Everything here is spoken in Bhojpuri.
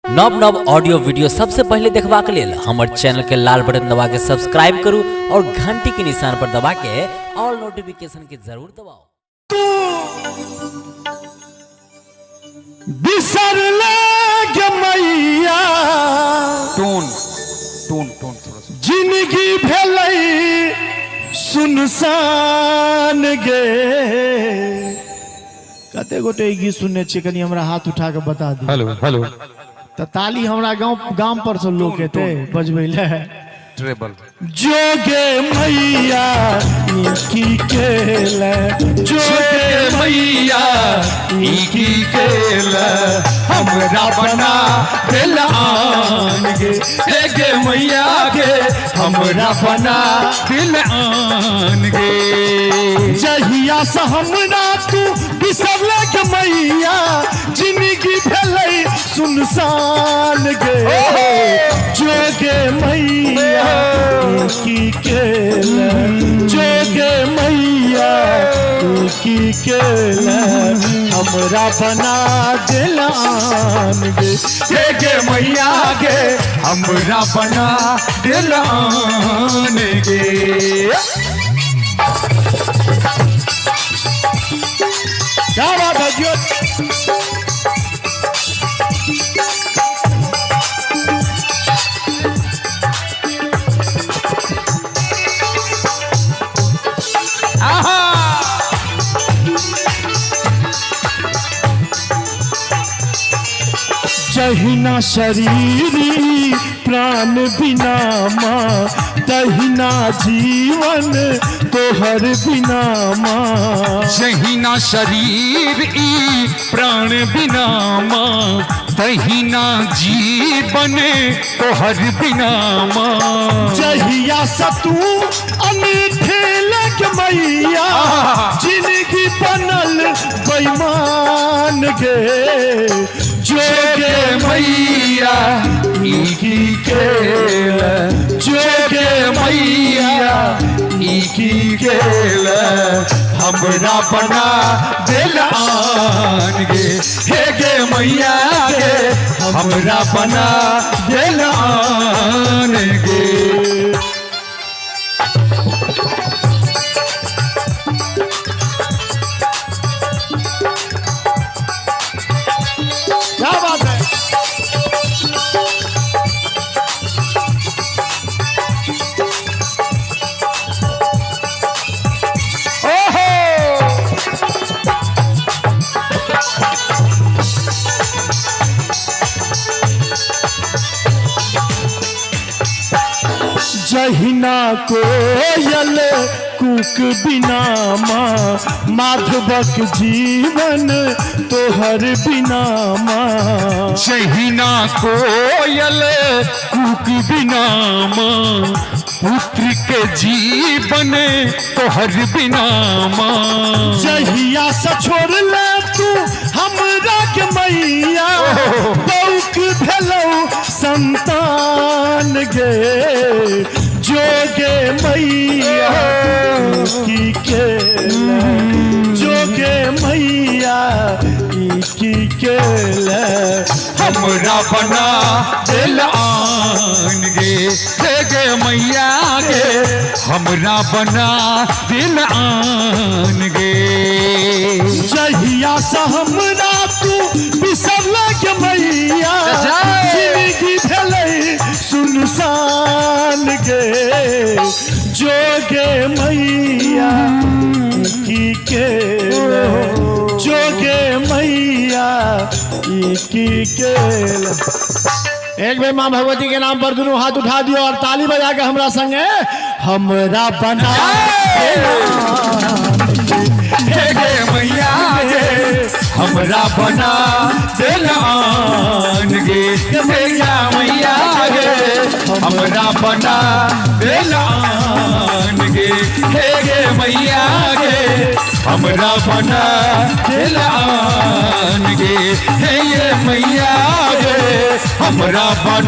नव नव ऑडियो वीडियो सबसे पहले देखबा के लेल हमर चैनल के लाल बटन दबा के सब्सक्राइब करू और घंटी के निशान पर दबा के ऑल नोटिफिकेशन के जरूर दबाओ। बिसर ले मैया टोन टोन टोन थोड़ा सा जिंदगी भेलै सुनसान गे। कते गोटे गीत सुनने छियै, कनी हमरा हाथ उठा के बता दी। हेलो हेलो तो ताली हमरा गांव पर से लोग एते बजबै ले। ट्रेबल जोगे मैया की केले, जोगे मैया की केले, हमरा बना दिलान गे। गे मैया गे हमरा बना दिलान गे। जहिया से हमरा तू बिसरले गे मैया, जिंदगी भेलै सुनसान गे। जोगे मैया की केले, जोगे मैया की केले, हमरा बना दिलान गे। गे मैया गे हमरा बना दिलान गे। क्या बात है जी। जहिना शरीरी प्राण बिना माँ, तहिना जीवन तोहर बिना माँ। जहिना शरीर ई प्राण बिना माँ, तहिना जीवन तोहर बिना माँ। जहिया सतू अनठेल के मैया, जिंदगी बनल बेईमान गे। जोगे मैया की केले, जोगे मैया की केले, हमरा बना दिलान गे। गे मैया गे हमरा बना दिलान गे। क्या बात है। जहिना कोयल कूक बिना माँ, माधवक जीवन तोहर बिना माँ। जहिना कोयल कूक बिना माँ, पुत्र के जीवन तोहर बिना माँ। जहिया से छोड़ ले तू हमरा के मैया, बौक भेलौ संतान गे। जोगे मैया की केले, जोगे मैया की केले, हमरा बना दिलान गे। गे मैया गे हमरा बना दिलान गे। जहिया से हमरा तू बिसरले गे मैया, जिंदगी भेलै सुनसान गे। जोगे मैया की केले, जोगे मैया की केले। एक बार माँ भगवती के नाम पर दोनों हाथ उठा दियो और ताली बजा के हमरा संगे हमरा बना गे मैया गे हमरा बना दिलान गे। मैया गे हमरा बना दिलान गे। गे मैया गे हमरा बना दिलान गे। ये मैया गे हमरा बना